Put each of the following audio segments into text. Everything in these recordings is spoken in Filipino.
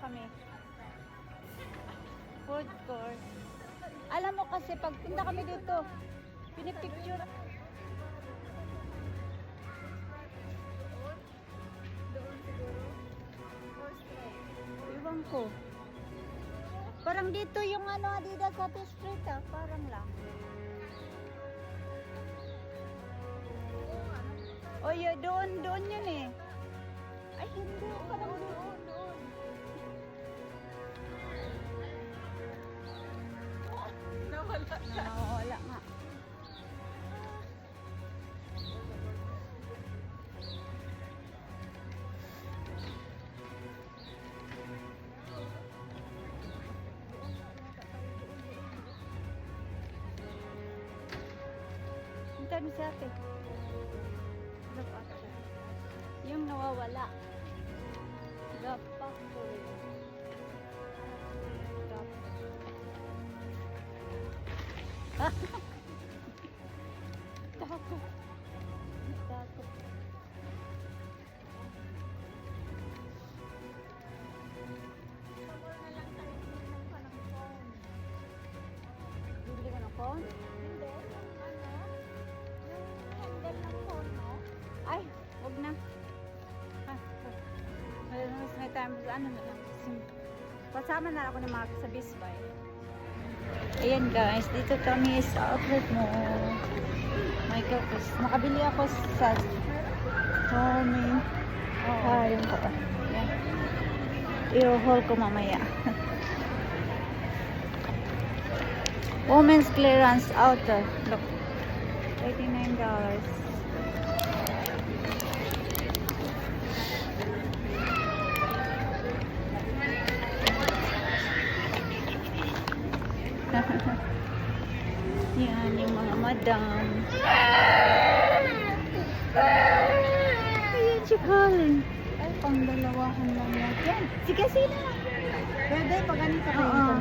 kami. Food court. Alam mo kasi pag punta kami dito, pinipicture. Doon siguro. Or straight. Iwan ko. Parang dito yung ano, Adidas sa street ah. Parang lang. O yun, doon yun eh. Ay, hindi. Parang doon. Nawala ka. Wala nga. Hintayin mo si ate. Look after. Yung nawawala. The factory. Takot. Takot. Sabor na lang tayo ng phone. Bibili ko ng phone? Hindi. Yung handle ng phone mo. Ay, wag na. Mas may time sa ano na lang. Pasama na ako ng mga sa Bisbay. Ayan guys, dito kami sa outlet mo. My goodness. Nakabili ako sa Tommy. Ayun ko. Ayan. I-haul ko mamaya. Women's clearance outer. Look. $39. Yan yung mga madam. Ayan si Colin. Ay, pang dalawahan lang yan. Yan, sige sila. Pwede pag ganito kayo. Oo.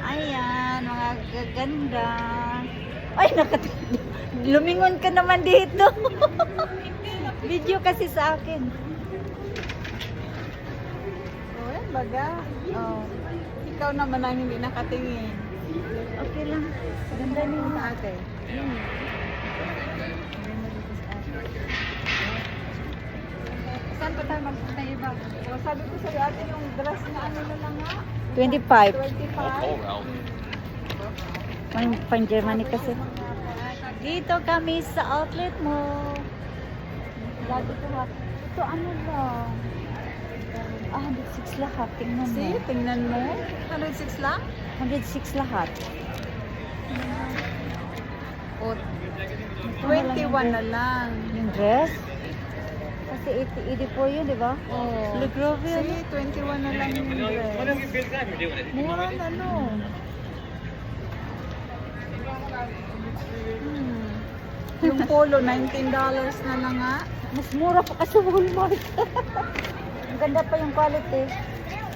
Ayan, mga gaganda. Ay, lumingon ka naman dito. Video kasi sa akin. Oh, yan baga. Oh. Ikaw naman ang hindi nakatingin. Okay lang. Ganda niyo Sa ate. Saan pa tayo magpunta ng iba? O, sabi ko sa'yo ate yung dress na ano na lang nga. 25. 25. Pang Germany kasi. Dito kami sa outlet mo. Lagi ko ha. Ito ano lang. 106 lahat. Tingnan mo. See, tingnan mo. 106 lang? 106 lahat. O, 21 na lang. Yung dress? Kasi 84 yun, di ba? Oh. Look, grabe yun. See, 21 na lang yung dress. Mura na no. Yung polo, $19 na lang nga. Mas mura pa kasi Walmart. Ang ganda pa yung quality.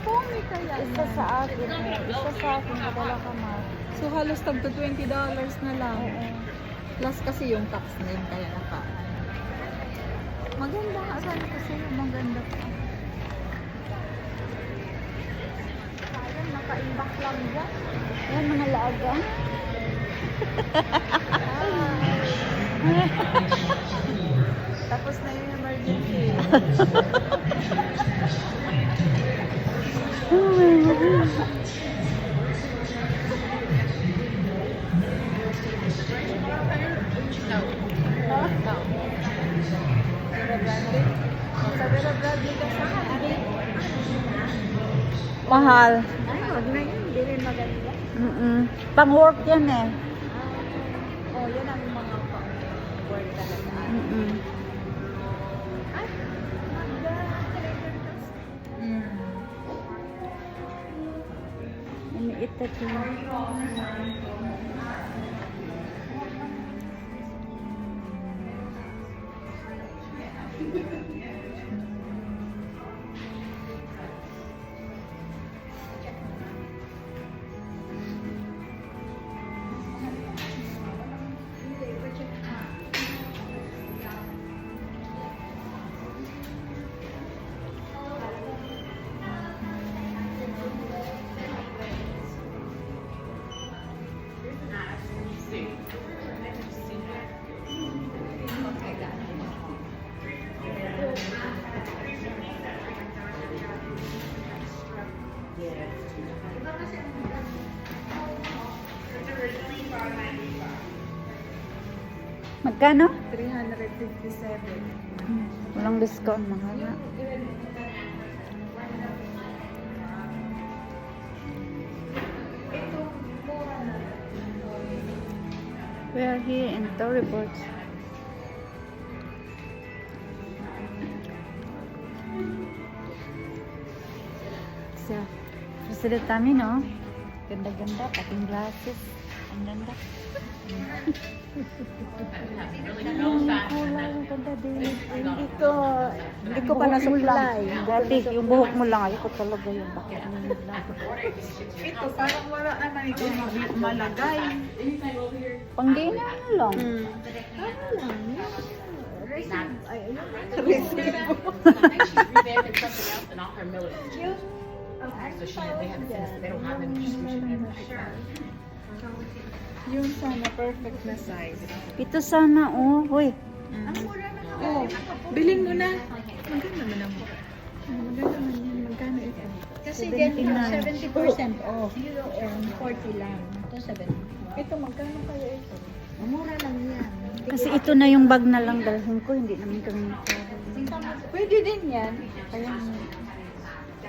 Pumi kaya. Isa sa akin. Isa sa akin. Kadala ka ma. So halos tag to $20 na lang. Oo. Plus kasi yung tax na yun kaya naka. Maganda nga. Sabi ko sa'yo, maganda pa. Sayang, nakaimbak lang dyan. Yan mga laaga. Tapos na yung emergency. Vera Bradley ka saan? Mahal. Ay, wag na yun. Hindi rin maganda. Pang work yan eh. Oh, yan ang mga pang-work talaga. Ay, maganda. Umiit na ito. Magkano? 357. Walang discount mga nga. We are here in Tory Burch. Sa President kami, no? Ganda-ganda, pating glasses. Ang ganda. Ang ganda din. Hindi ko pa nasupply. Dati, yung buhok mo lang, ayoko talaga yung bakit mo lang. Ito, parang wala naman ito malagay. Pang dinner lang. Ano lang, receive. Ay, yung sana perfect na size. Ito sana, oh. Hoy. Oh, bilhin mo na. Maganda naman ang maganda naman yan. Magkano ito? Kasi 79. 70% off. And 40 lang. Ito 70. Ito, magkano kaya ito? Mura lang yan. Kasi ito na yung bag na lang dalhin ko. Hindi naman kami nakahuli. Pwede din yan. Kaya,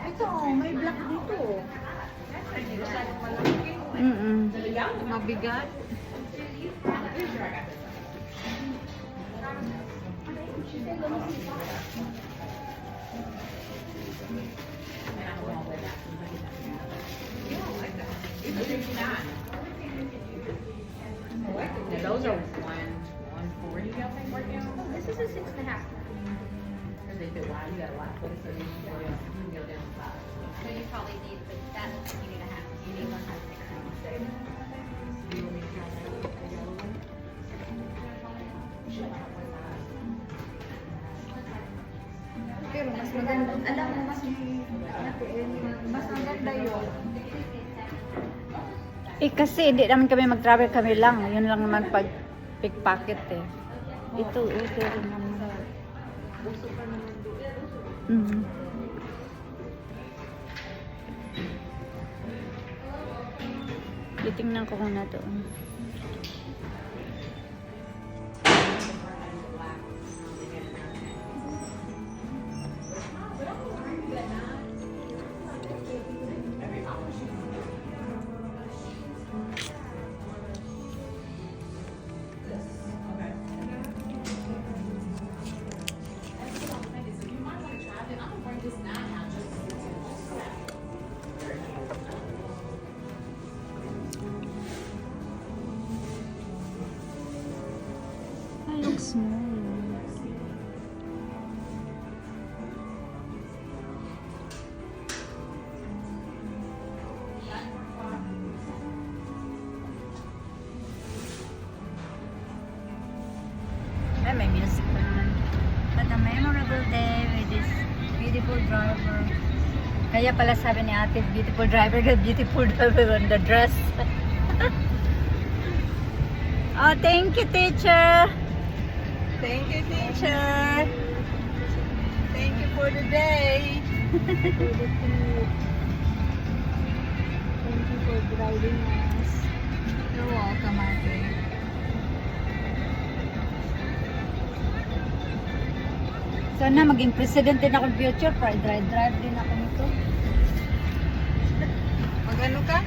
Ito, may black dito. mabigat. Now those are 140, I think, right now. This is a 6.5. Because they said, wow, you got a lot of places, so you can go down five. So you probably need, but that you need a half. You need 1 half. Do you want me to try that? The yellow one? Pero mas maganda. Alam mo, mas maganda yun. Eh kasi hindi naman kami mag-travel, kami lang. Yun lang naman pag pickpocket eh. Ito rin naman. Mhm. Titingnan ko muna doon. Ay, looks small. Ay, may music pa naman. But a memorable day with this beautiful driver. Kaya pala sabi ni ate, beautiful driver, beautiful driver on the dress. Oh, thank you, teacher. Thank you, teacher. Thank you for the day. Thank you for driving us. You're welcome, ate. Sana maging president din ako in future. Drive din ako nito. Mag-ano ka?